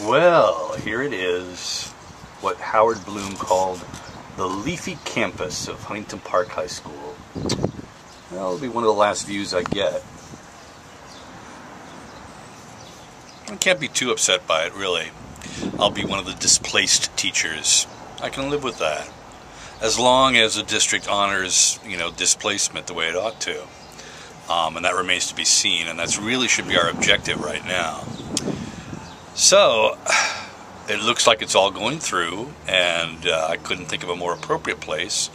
Well, here it is, what Howard Bloom called the leafy campus of Huntington Park High School. Well, it'll be one of the last views I get. I can't be too upset by it, really. I'll be one of the displaced teachers. I can live with that, as long as the district honors, displacement the way it ought to. And that remains to be seen, and that's really should be our objective right now. So, it looks like it's all going through, and I couldn't think of a more appropriate place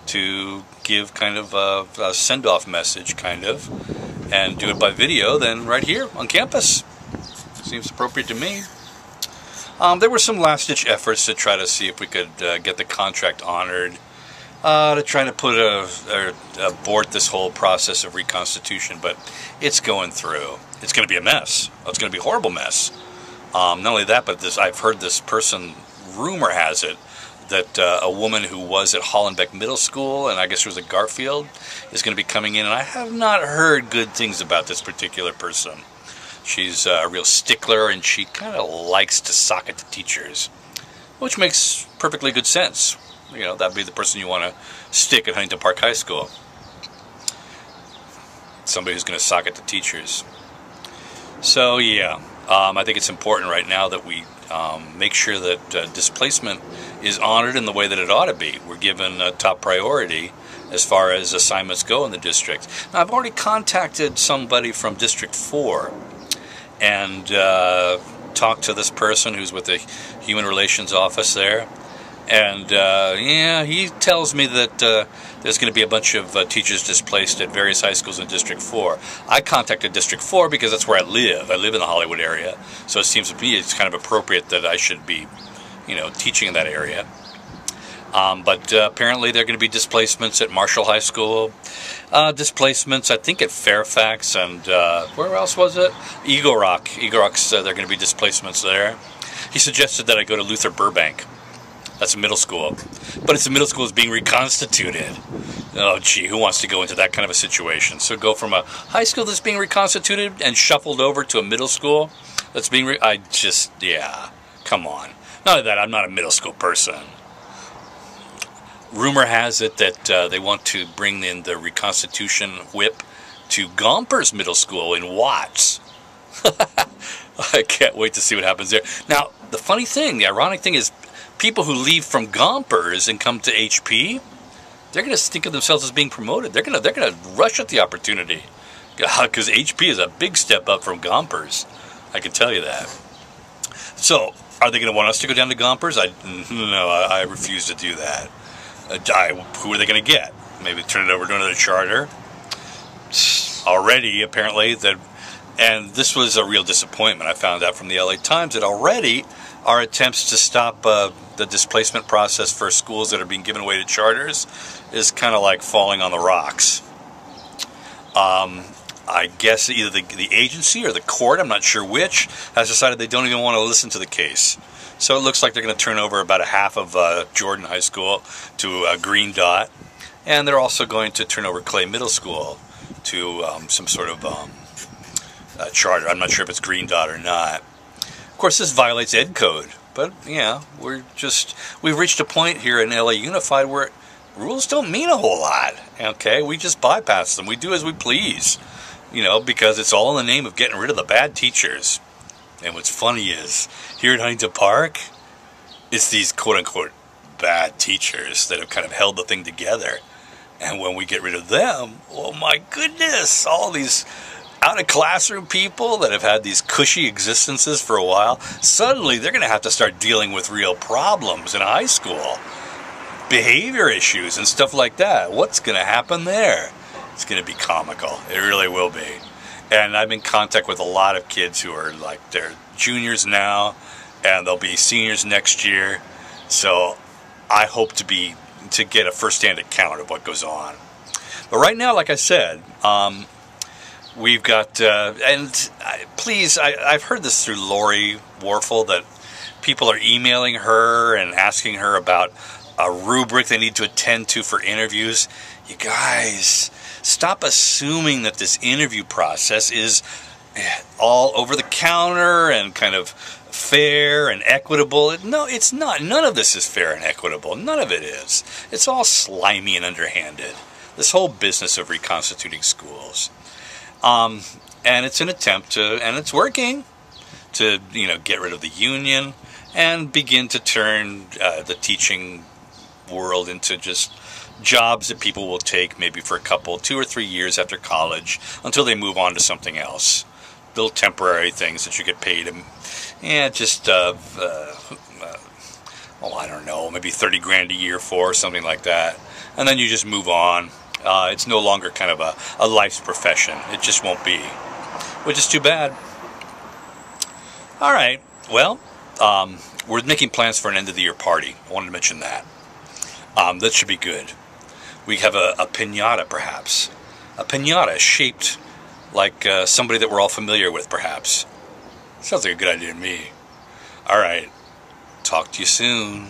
to give kind of a send-off message, and do it by video than right here on campus. Seems appropriate to me. There were some last-ditch efforts to try to see if we could get the contract honored, to try to put abort this whole process of Reconstitution, but it's going through. It's going to be a mess. It's going to be a horrible mess. Not only that, but I've heard this person, rumor has it, that a woman who was at Hollenbeck Middle School, and I guess she was at Garfield, is going to be coming in, and I have not heard good things about this particular person. She's a real stickler, and she kind of likes to sock it to teachers, which makes perfectly good sense. That'd be the person you want to stick at Huntington Park High School. Somebody who's going to sock it to teachers. So, yeah. I think it's important right now that we make sure that displacement is honored in the way that it ought to be. We're given top priority as far as assignments go in the district. Now, I've already contacted somebody from District 4 and talked to this person who's with the Human Relations Office there. And, yeah, he tells me that there's going to be a bunch of teachers displaced at various high schools in District 4. I contacted District 4 because that's where I live. I live in the Hollywood area. So it seems to me it's kind of appropriate that I should be, teaching in that area. But apparently there are going to be displacements at Marshall High School. Displacements, I think, at Fairfax and, where else was it? Eagle Rock. Eagle Rock's, there are going to be displacements there. He suggested that I go to Luther Burbank. That's a middle school. But it's a middle school that's being reconstituted. Oh, gee, who wants to go into that kind of a situation? So go from a high school that's being reconstituted and shuffled over to a middle school that's being yeah, come on. Not only that, I'm not a middle school person. Rumor has it that they want to bring in the Reconstitution whip to Gompers Middle School in Watts. I can't wait to see what happens there. Now, the funny thing, the ironic thing is, people who leave from Gompers and come to HP, they're going to think of themselves as being promoted. They're going to rush at the opportunity, because HP is a big step up from Gompers. I can tell you that. So, are they going to want us to go down to Gompers? No, I refuse to do that. Who are they going to get? Maybe turn it over to another charter. Already, apparently, and this was a real disappointment. I found out from the LA Times that already our attempts to stop the displacement process for schools that are being given away to charters is kind of like falling on the rocks. I guess either the agency or the court, I'm not sure which, has decided they don't even want to listen to the case. So it looks like they're going to turn over about a half of Jordan High School to Green Dot, and they're also going to turn over Clay Middle School to some sort of charter. I'm not sure if it's Green Dot or not. Of course, this violates Ed Code, but yeah, we've reached a point here in LA Unified where rules don't mean a whole lot. Okay, we just bypass them. We do as we please, because it's all in the name of getting rid of the bad teachers. And what's funny is, here at Huntington Park, it's these quote-unquote bad teachers that have kind of held the thing together. And when we get rid of them, oh my goodness, all these out-of-classroom people that have had these cushy existences for a while, suddenly they're going to have to start dealing with real problems in high school. Behavior issues and stuff like that. What's going to happen there? It's going to be comical. It really will be. And I'm in contact with a lot of kids who are they're juniors now, and they'll be seniors next year. So I hope to get a first-hand account of what goes on. But right now, like I said, we've got, please, I've heard this through Lori Warfel, that people are emailing her and asking her about a rubric they need to attend to for interviews. You guys, stop assuming that this interview process is all over the counter and kind of fair and equitable. No, it's not. None of this is fair and equitable. None of it is. It's all slimy and underhanded. This whole business of reconstituting schools. And it's an attempt to, and it's working, to, get rid of the union and begin to turn the teaching world into just jobs that people will take maybe for 2 or 3 years after college until they move on to something else. Little temporary things that you get paid, I don't know, maybe 30 grand a year for, something like that. And then you just move on. It's no longer kind of a life's profession. It just won't be, which is too bad. All right, well, we're making plans for an end-of-the-year party. I wanted to mention that. That should be good. We have a piñata, perhaps. A piñata shaped like somebody that we're all familiar with, perhaps. Sounds like a good idea to me. All right, talk to you soon.